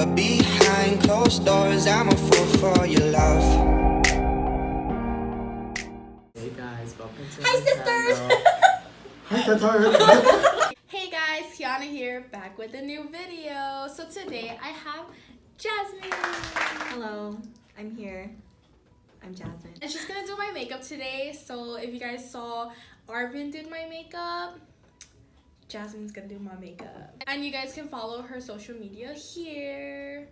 But behind closed doors, I'm a fool for your love. Hey guys, welcome to Hi sisters! Hi sisters! Hey guys, Kiana here, back with a new video. So today I have Jasmine. Hello, I'm here. I'm Jasmine. And she's gonna do my makeup today. So if you guys saw Arvin did my makeup, Jasmine's gonna do my makeup. And you guys can follow her social media here,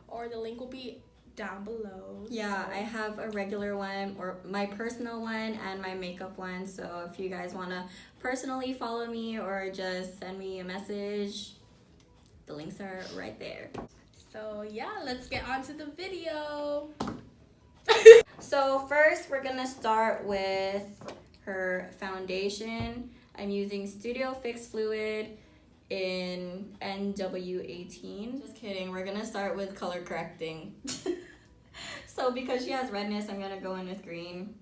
or the link will be down below. Yeah, I have a regular one, or my personal one, and my makeup one. So if you guys want to personally follow me or just send me a message, the links are right there. So yeah, let's get on to the video. So first we're gonna start with her foundation. I'm using Studio Fix Fluid in NW18. Just kidding, we're gonna start with color correcting. So because she has redness, I'm gonna go in with green.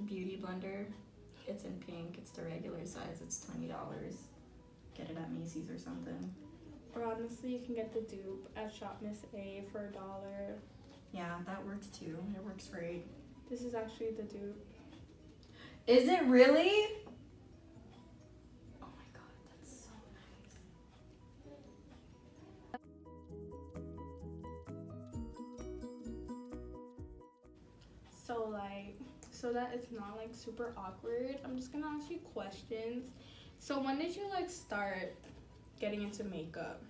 Beauty blender, it's in pink, it's the regular size, it's $20. Get it at Macy's or something. Or honestly, you can get the dupe at Shop Miss A for $1. Yeah, that works too, it works great. This is actually the dupe. Is it really? Oh my god, that's so nice. So that it's not like super awkward, I'm just gonna ask you questions. So when did you start getting into makeup?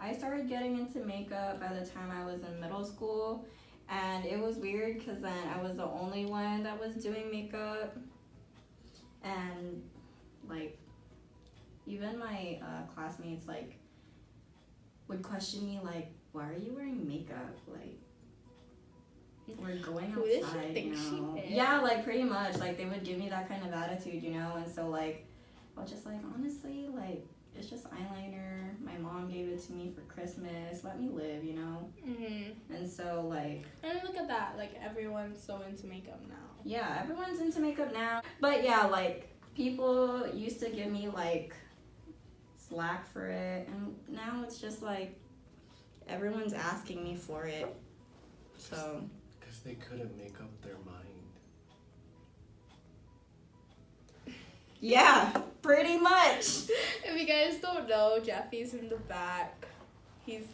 I started getting into makeup by the time I was in middle school, and it was weird because then I was the only one that was doing makeup, and even my classmates would question me why are you wearing makeup, we're going Who does she outside, think you know? she is? Yeah, pretty much, they would give me that kind of attitude, you know, and so I was just honestly, it's just eyeliner. My mom gave it to me for Christmas. Let me live, you know? Mm-hmm. And so, And look at that. Everyone's so into makeup now. yeah, everyone's into makeup now. But, yeah, people used to give me, slack for it. And now it's just, everyone's asking me for it. So. Because they couldn't make up their mind. Yeah, pretty much. If you guys don't know, Jeffy's in the back. He's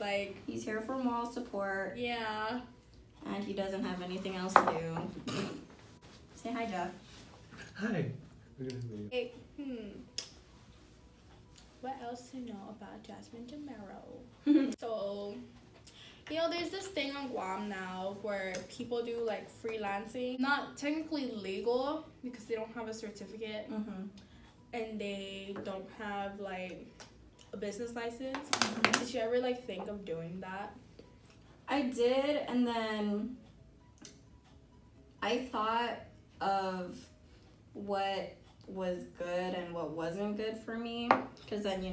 He's here for moral support. yeah. And he doesn't have anything else to do. Say hi, Jeff. Hi. What else to know about Jasmine Jamero? So, there's this thing on Guam now where people do freelancing. Not technically legal because they don't have a certificate and they don't have a business license. Did you ever think of doing that? I did, and then I thought of what was good and what wasn't good for me, because then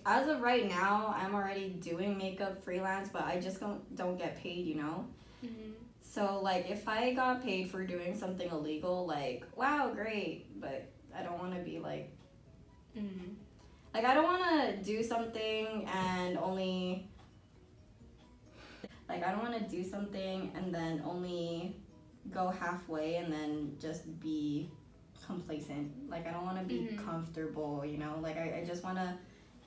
as of right now, I'm already doing makeup freelance, but I just don't get paid, you know. So if I got paid for doing something illegal, wow, great, but I don't want to be I don't want to do something and only I don't want to do something and then only go halfway and then just be complacent. I don't want to be comfortable, you know. I just want to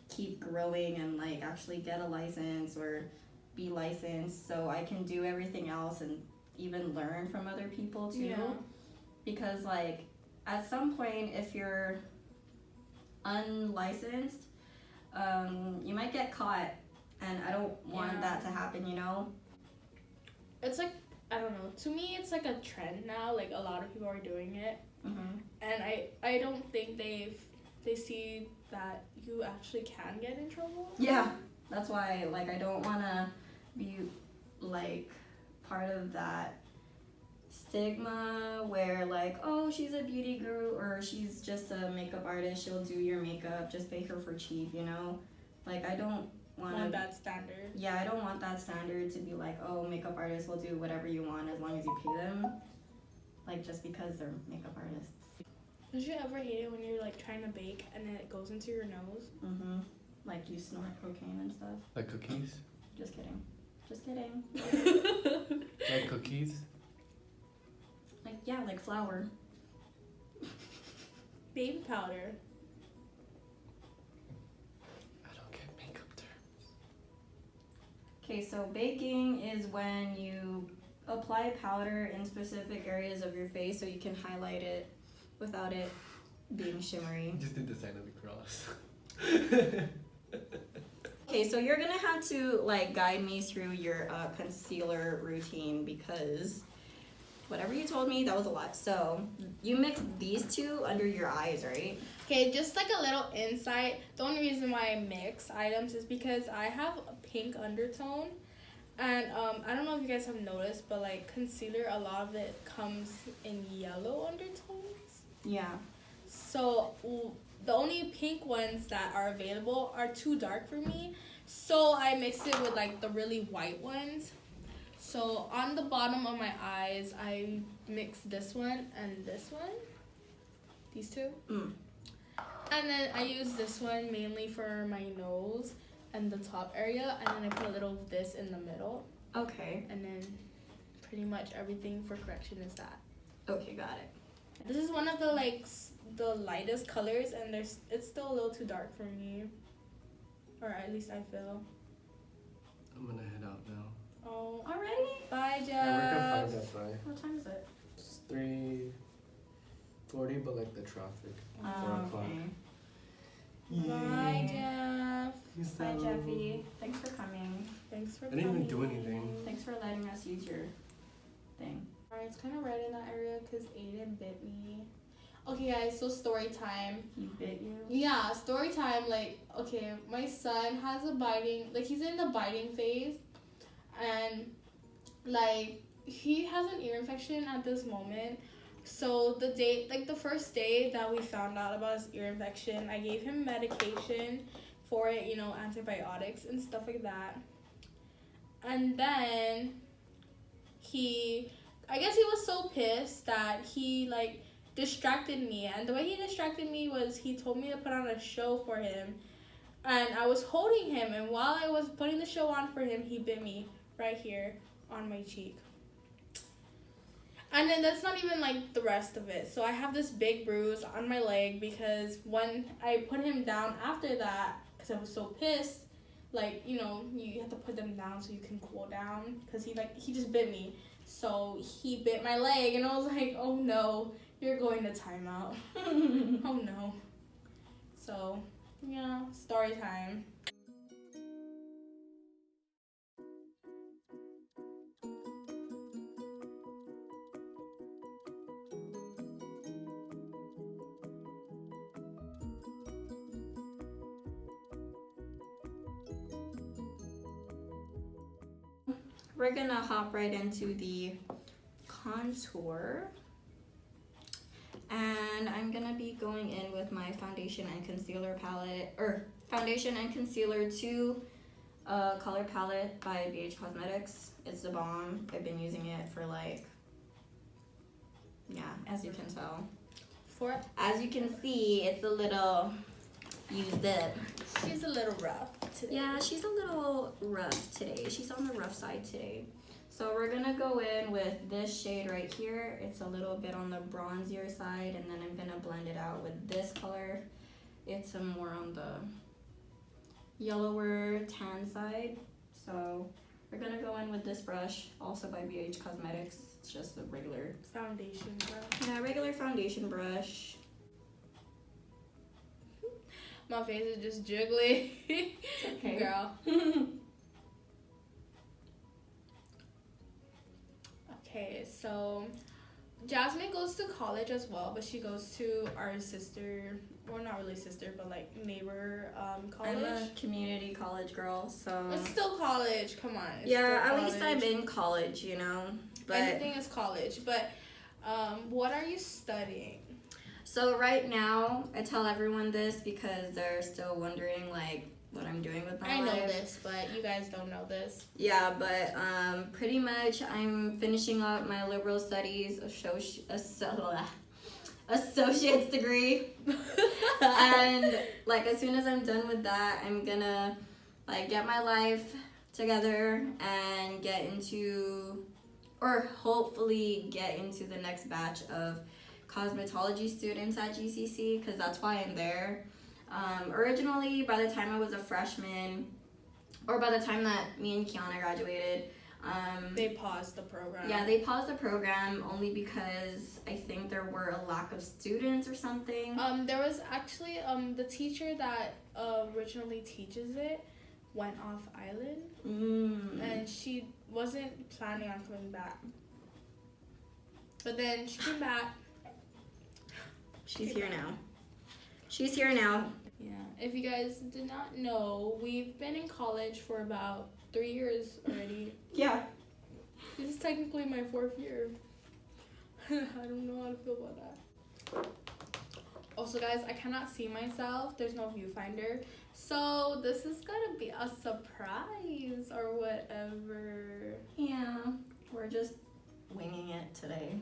keep growing and actually get a license or be licensed so I can do everything else and even learn from other people too. Yeah. Because at some point, if you're unlicensed, you might get caught, and I don't want that to happen, you know. It's I don't know, to me it's a trend now, a lot of people are doing it. And I don't think they see that you actually can get in trouble. Yeah, that's why I don't want to be part of that stigma where oh, she's a beauty guru or she's just a makeup artist, she'll do your makeup, just pay her for cheap, you know. I don't want that standard. Yeah, I don't want that standard to be oh, makeup artists will do whatever you want as long as you pay them, just because they're makeup artists. Don't you ever hate it when you're like trying to bake and then it goes into your nose? Mm-hmm. Like you snort cocaine and stuff. Like cookies? Just kidding. Just kidding. Like cookies? Like, yeah, like flour. Baby powder. I don't get makeup terms. Okay, so baking is when you apply powder in specific areas of your face so you can highlight it without it being shimmery. You just did the sign of the cross. Okay, so you're gonna have to like guide me through your concealer routine because whatever you told me, that was a lot. So you mix these two under your eyes, right? Okay, just like a little insight. The only reason why I mix items is because I have a pink undertone. And I don't know if you guys have noticed, but like concealer, a lot of it comes in yellow undertones. Yeah. So the only pink ones that are available are too dark for me. So I mix it with like the really white ones. So on the bottom of my eyes, I mix this one and this one. These two. Mm. And then I use this one mainly for my nose and the top area. And then I put a little of this in the middle. Okay. And then pretty much everything for correction is that. Okay, got it. This is one of the like the lightest colors, and it's still a little too dark for me, or at least I feel. I'm gonna head out now. Oh, Already? bye, I Jeff. work at 5, that's why. What time is it? It's 3:40, but like the traffic. 4 o'clock. Bye, Jeff. Bye, Jeffy. Thanks for coming. Thanks for I didn't even do coming. anything. Thanks for letting us use your thing. Alright, it's kind of red in that area because Aiden bit me. Okay, guys, so story time. He bit you? Yeah, story time. Like, okay, my son has a biting, like he's in the biting phase, and like he has an ear infection at this moment. So the day, like the first day that we found out about his ear infection, I gave him medication for it, you know, antibiotics and stuff like that. And then I guess he was so pissed that he like distracted me, and the way he distracted me was he told me to put on a show for him, and I was holding him, and while I was putting the show on for him, he bit me right here on my cheek. And then that's not even like the rest of it. So I have this big bruise on my leg because when I put him down after that, because I was so pissed, like, you know, you have to put them down so you can cool down, because he just bit me. So he bit my leg, and I was like, oh no, you're going to timeout. Oh no. So, yeah, story time. We're gonna hop right into the contour. And I'm gonna be going in with my foundation and concealer palette, or foundation and concealer 2 color palette by BH Cosmetics. It's the bomb. I've been using it for like, yeah, as you can tell. As you can see, it's a little used up. She's a little rough today. Yeah, she's a little rough today. She's on the rough side today. So we're gonna go in with this shade right here. It's a little bit on the bronzier side, and then I'm gonna blend it out with this color. It's more on the yellower tan side. So we're gonna go in with this brush, also by BH Cosmetics. It's just a regular foundation brush. Yeah, regular foundation brush. My face is just jiggly. Okay. Girl. Okay, so Jasmine goes to college as well, but she goes to our sister, well, not really sister, but like neighbor college. I'm a community college girl, so It's still college, come on. It's yeah, still at least I'm college. in college, you know. But Anything is college, but what are you studying? so right now, I tell everyone this because they're still wondering like what I'm doing with my I know life. this, but you guys don't know this. Yeah, but pretty much I'm finishing up my liberal studies, associate's degree. And like as soon as I'm done with that, I'm gonna like get my life together and get into, or hopefully get into the next batch of cosmetology students at GCC, because that's why I'm there. Originally, by the time I was a freshman, or by the time that me and Kiana graduated, they paused the program. yeah, they paused the program only because I think there were a lack of students or something. There was actually the teacher that originally teaches it went off island, and she wasn't planning on coming back. But then she came back. She's here now. She's here now. Yeah. If you guys did not know, we've been in college for about 3 years already. Yeah. This is technically my 4th year. I don't know how to feel about that. Also, guys, I cannot see myself. There's no viewfinder. So this is gonna be a surprise or whatever. Yeah. We're just winging it today.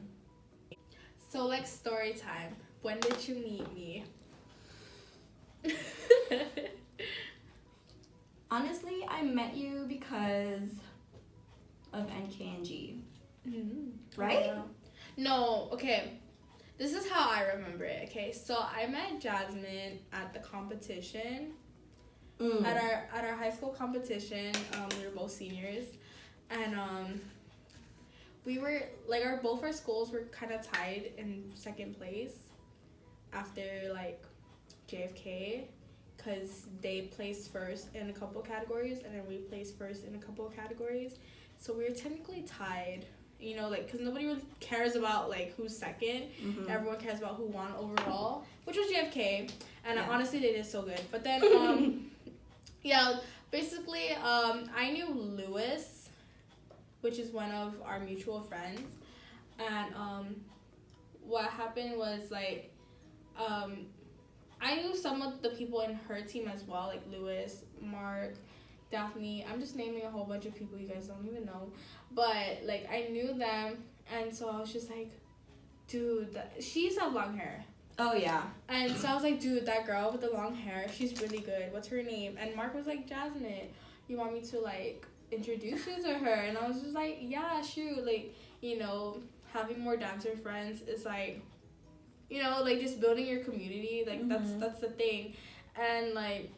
So, like, story time. When did you meet me? Honestly, I met you because of NKNG. Right? Yeah. No, okay. This is how I remember it, okay? So I met Jasmine at the competition. At our high school competition. We were both seniors. And we were like both our schools were kind of tied in 2nd place after like JFK, because they placed first in a couple categories and then we placed first in a couple of categories. So we were technically tied, you know, like, because nobody really cares about like who's 2nd. Everyone cares about who won overall, which was JFK, and honestly they did so good. But then yeah, basically I knew Lewis, which is one of our mutual friends, and what happened was like I knew some of the people in her team as well, like Lewis, Mark, Daphne. I'm just naming a whole bunch of people you guys don't even know, but like I knew them, and so I was just like, dude, she used to have long hair. Oh yeah. And so I was like, dude, that girl with the long hair, she's really good. What's her name? And Mark was like, Jasmine, you want me to like introduce you to her? And I was just like, yeah, shoot. Like, you know, having more dancer friends is like, you know, like just building your community. Like that's the thing. And like,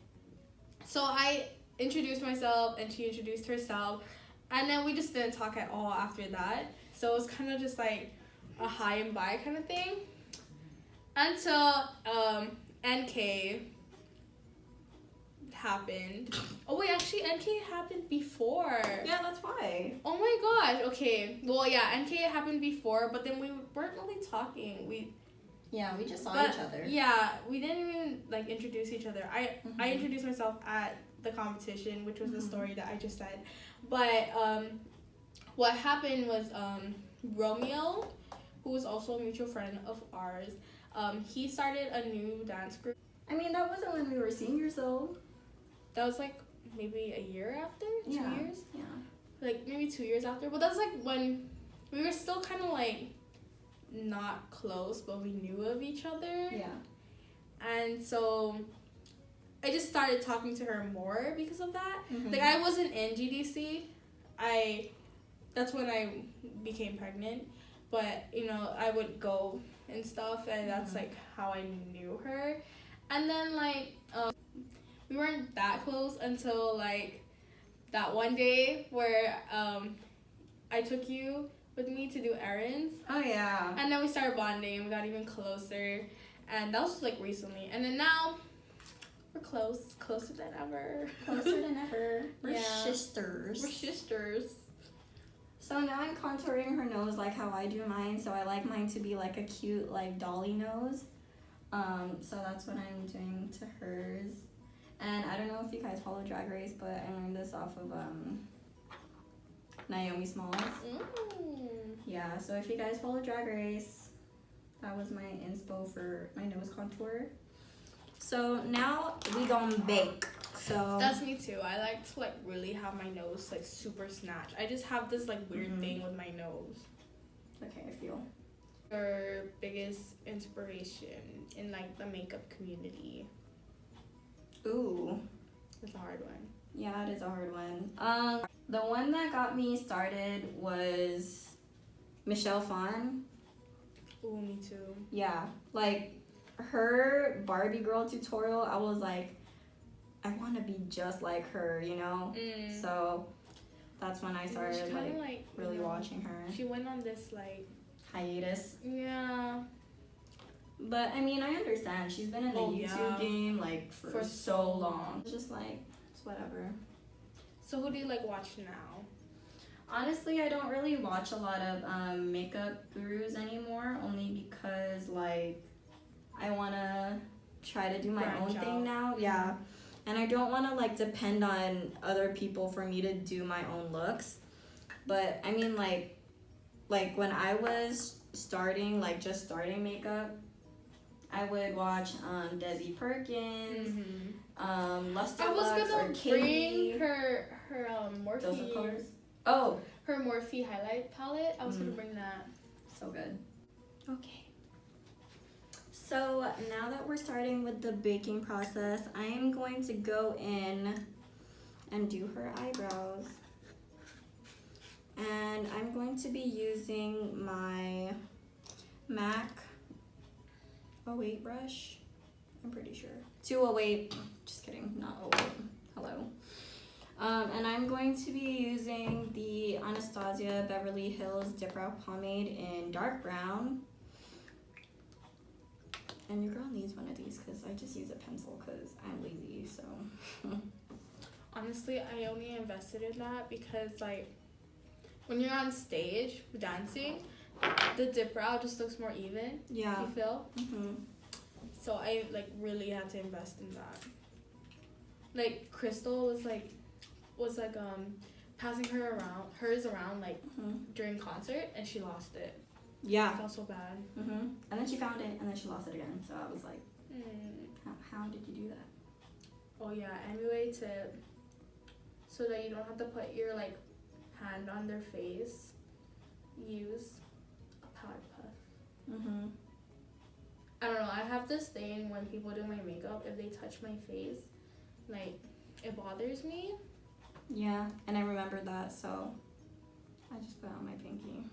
so I introduced myself and she introduced herself, and then we just didn't talk at all after that. So it was kind of just like a hi and bye kind of thing until NK happened. Oh wait, actually NK happened before. Yeah, that's why. Oh my gosh. Okay. Well, yeah, NK happened before, but then we weren't really talking. We just saw each other. Yeah, we didn't even like introduce each other. I introduced myself at the competition, which was the story that I just said. But what happened was Romeo, who was also a mutual friend of ours, he started a new dance group. I mean, that wasn't when we were seniors though. That was like maybe a year after, 2 years. Yeah. Like maybe 2 years after. But that's like when we were still kind of like not close, but we knew of each other. Yeah. And so I just started talking to her more because of that. Like I wasn't in GDC. That's when I became pregnant. But, you know, I would go and stuff, and that's like how I knew her. And then like we weren't that close until like that one day where I took you with me to do errands. Oh yeah. And then we started bonding and we got even closer, and that was like recently. And then now we're closer than ever. Closer than ever. We're Yeah. sisters. We're sisters. So now I'm contouring her nose like how I do mine. So I like mine to be like a cute like dolly nose. So that's what I'm doing to hers. And I don't know if you guys follow Drag Race, but I learned this off of Naomi Smalls. Yeah, so if you guys follow Drag Race, that was my inspo for my nose contour. So now we gonna bake. So That's me too. I like to like really have my nose like super snatched. I just have this like weird thing with my nose. okay, I feel. Your biggest inspiration in like the makeup community? Ooh. It's a hard one. Yeah, it is a hard one. The one that got me started was Michelle Phan. Ooh, me too. Yeah, like her Barbie girl tutorial, I was like, I want to be just like her, you know? So that's when I started like really watching her. She went on this like hiatus. Yeah. But I mean, I understand. She's been in the YouTube game like for so long. It's just like, it's whatever. So who do you like watch now? Honestly, I don't really watch a lot of makeup gurus anymore, only because like I want to try to do my own thing now. Yeah. And I don't want to like depend on other people for me to do my own looks. But I mean like when I was starting, like just starting makeup, I would watch Desi Perkins, Luster I was Lux, gonna or bring her Morphe. Those are colors? Oh, her Morphe highlight palette. I was gonna bring that. so good. Okay. So now that we're starting with the baking process, I am going to go in and do her eyebrows. And I'm going to be using my MAC 08 brush. I'm pretty sure. 208. Just kidding, not 08. Hello. And I'm going to be using the Anastasia Beverly Hills Dip Brow Pomade in dark brown. And your girl needs one of these because I just use a pencil because I'm lazy, so. Honestly, I only invested in that because like when you're on stage dancing, the dip brow just looks more even. Yeah. You feel? Mm-hmm. So I like really had to invest in that. Like Crystal was passing hers around like during concert, and she lost it. Yeah. I felt so bad. And then she found it, and then she lost it again. So I was like, how did you do that? Oh yeah, MinMUA tip. So that you don't have to put your like hand on their face, use a powder puff. I don't know, I have this thing when people do my makeup, if they touch my face, like it bothers me. Yeah, and I remembered that, so I just put it on my pinky.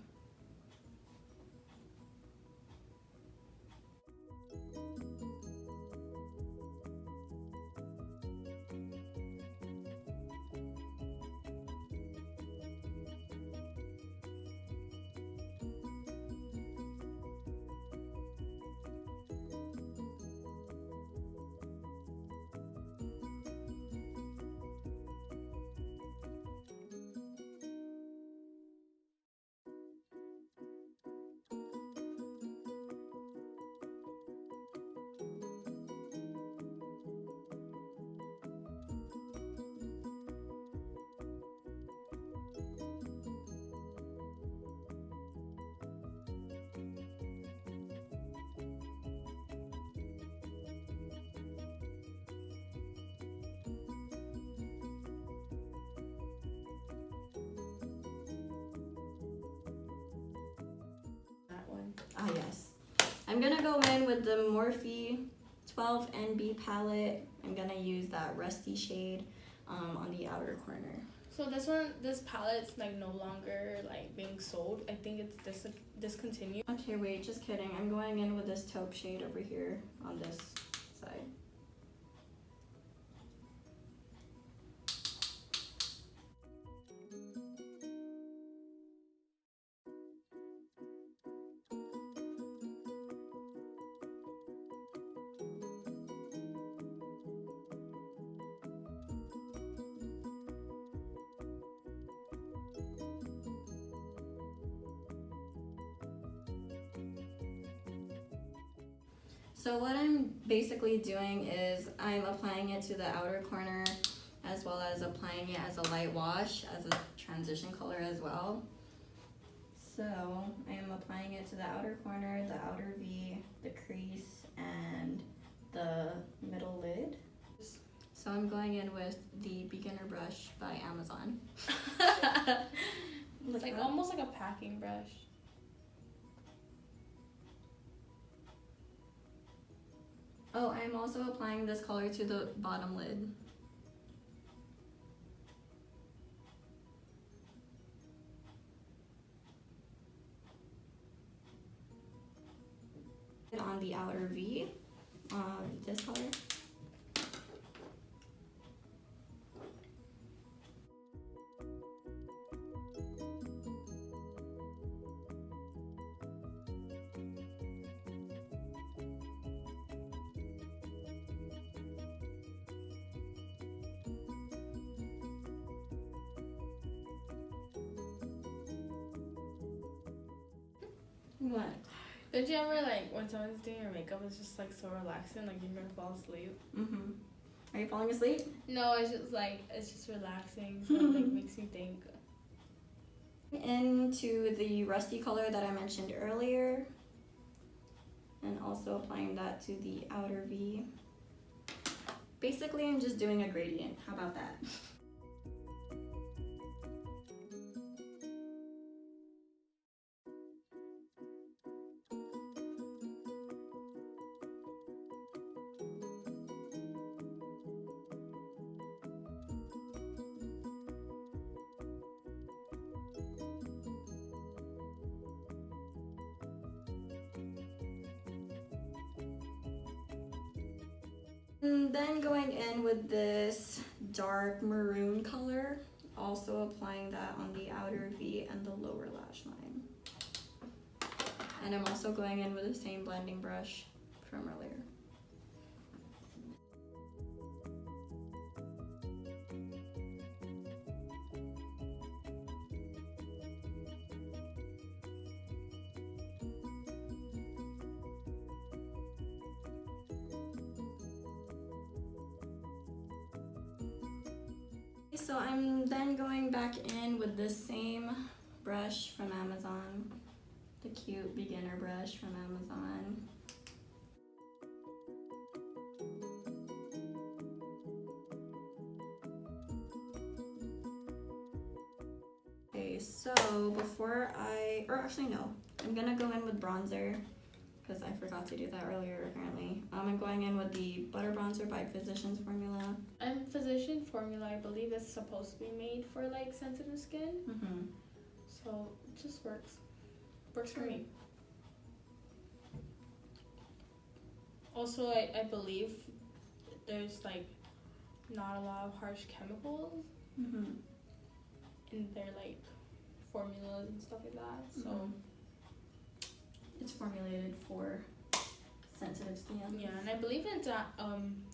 Ah, yes. I'm gonna go in with the Morphe 12 NB palette. I'm gonna use that rusty shade on the outer corner. So this palette's like no longer like being sold. I think it's discontinued. Okay, wait, just kidding. I'm going in with this taupe shade over here on this side. So what I'm basically doing is I'm applying it to the outer corner as well as applying it as a light wash as a transition color as well. So I am applying it to the outer corner, the outer V, the crease, and the middle lid. So I'm going in with the beginner brush by Amazon. It's like almost like a packing brush. Oh, I'm also applying this color to the bottom lid. On the outer V, this color. What? Don't you ever like when someone's doing your makeup, it's just like so relaxing, like you're gonna fall asleep? Mm-hmm. Are you falling asleep? No, it's just relaxing. So it like makes me think. Into the rusty color that I mentioned earlier, and also applying that to the outer V. Basically, I'm just doing a gradient. How about that? And then going in with this dark maroon color, also applying that on the outer V and the lower lash line. And I'm also going in with the same blending brush from earlier. So I'm then going back in with this same brush from Amazon, the cute beginner brush from Amazon. Okay, so I'm gonna go in with bronzer because I forgot to do that earlier apparently. I'm going in with the Butter Bronzer by Physicians Formula. And Physician Formula, I believe it's supposed to be made for like sensitive skin. Mm-hmm. So it just works. Works for me. Also, I believe there's like not a lot of harsh chemicals Mm-hmm. in their like formulas and stuff like that. So It's formulated for sensitive skin. yeah, and I believe it's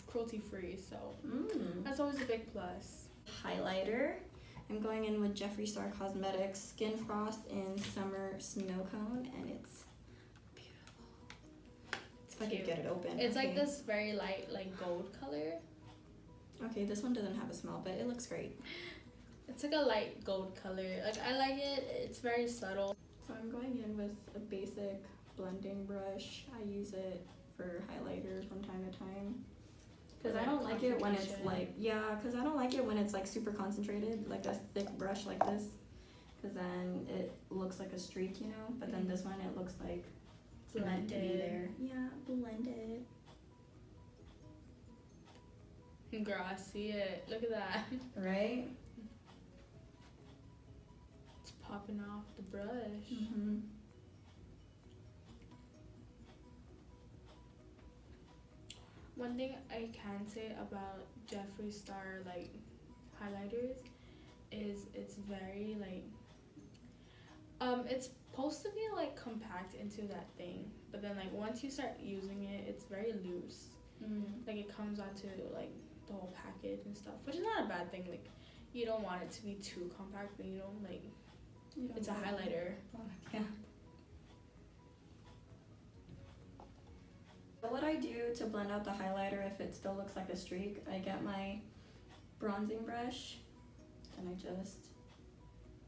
cruelty free. So that's always a big plus. Highlighter. I'm going in with Jeffree Star Cosmetics Skin Frost in Summer Snow Cone, and it's beautiful. If I could get it open. It's okay. like this very light, like gold color. Okay, this one doesn't have a smell, but it looks great. It's like a light gold color. Like I like it. It's very subtle. So I'm going in with a basic blending brush. I use it for highlighter from time to time. Because I don't like it when it's like, because I don't like it when it's like super concentrated, like a thick brush like this. Because then it looks like a streak, you know? But then this one, it looks like it's meant to be there. Yeah, blended. Girl, I see it. Look at that. Right? It's popping off the brush. Mm-hmm. One thing I can say about Jeffree Star like highlighters is it's very like it's supposed to be like compact into that thing, but then like once you start using it, it's very loose. Like it comes onto like the whole package and stuff, which is not a bad thing. Like you don't want it to be too compact, but you don't like it's a highlighter. Yeah. What I do to blend out the highlighter if it still looks like a streak, I get my bronzing brush and I just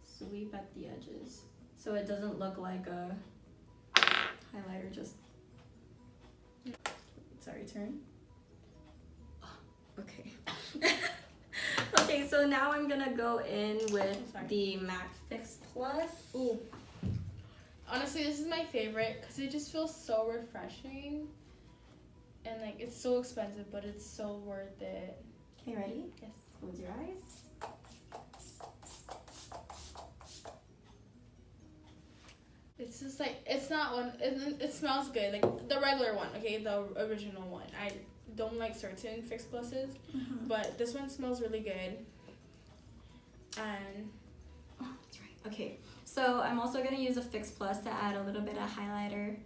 sweep at the edges so it doesn't look like a highlighter just... Sorry, turn. Okay. Okay, so now I'm gonna go in with the MAC Fix Plus. Ooh. Honestly, this is my favorite because it just feels so refreshing. And like it's so expensive, but it's so worth it. Okay, ready? Yes. Close your eyes. It's just like it's not one. It smells good, like the regular one. Okay, the original one. I don't like certain Fix Pluses, but this one smells really good. And oh, that's right. Okay, so I'm also gonna use a Fix Plus to add a little bit of highlighter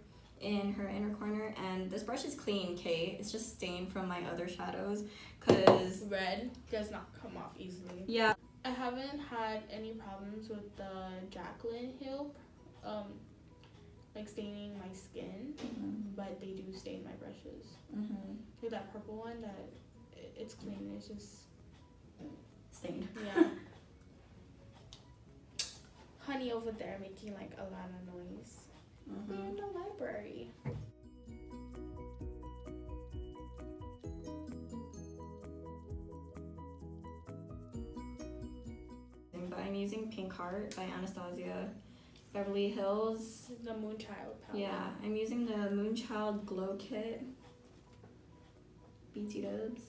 in her inner corner. And this brush is clean, okay? It's just stained from my other shadows, cause red does not come off easily. yeah. I haven't had any problems with the Jaclyn Hill, like staining my skin, but they do stain my brushes. Like that purple one, that it's clean. It's just Stained. yeah. Honey over there making like a lot of noise. We're in the library. But I'm using Pink Heart by Anastasia Beverly Hills. The Moonchild palette. Yeah, I'm using the Moonchild Glow Kit. BT Dubs.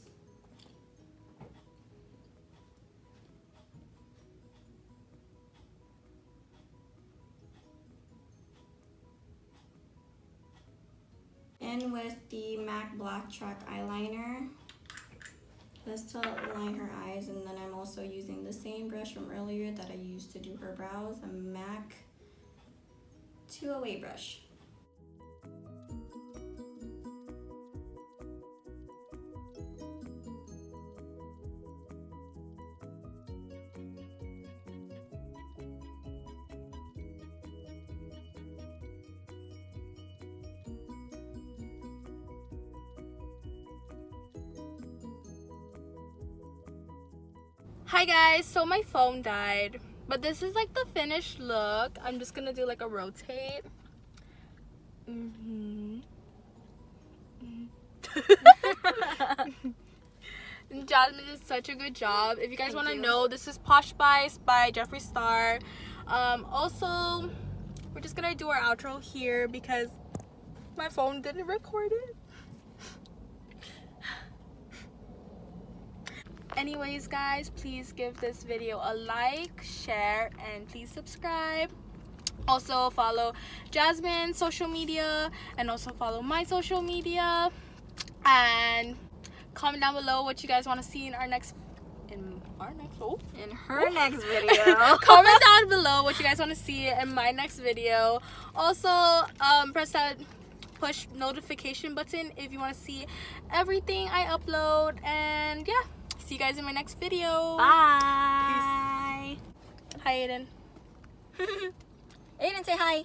And with the MAC Black Track eyeliner, just to line her eyes. And then I'm also using the same brush from earlier that I used to do her brows, a MAC 208 brush. Hi guys, so my phone died, but this is like the finished look. I'm just gonna do like a rotate. Jasmine did such a good job. If you guys want to know, this is Posh Spice by Jeffree Star. Also, we're just gonna do our outro here because my phone didn't record it. Anyways guys, please give this video a like, share, and please subscribe. Also follow Jasmine's social media and also follow my social media, and comment down below what you guys want to see in her next video. Comment down below what you guys want to see in my next video. Also press that push notification button if you want to see everything I upload. And yeah, see you guys in my next video. Bye. Peace. Hi Aiden. Aiden, say hi.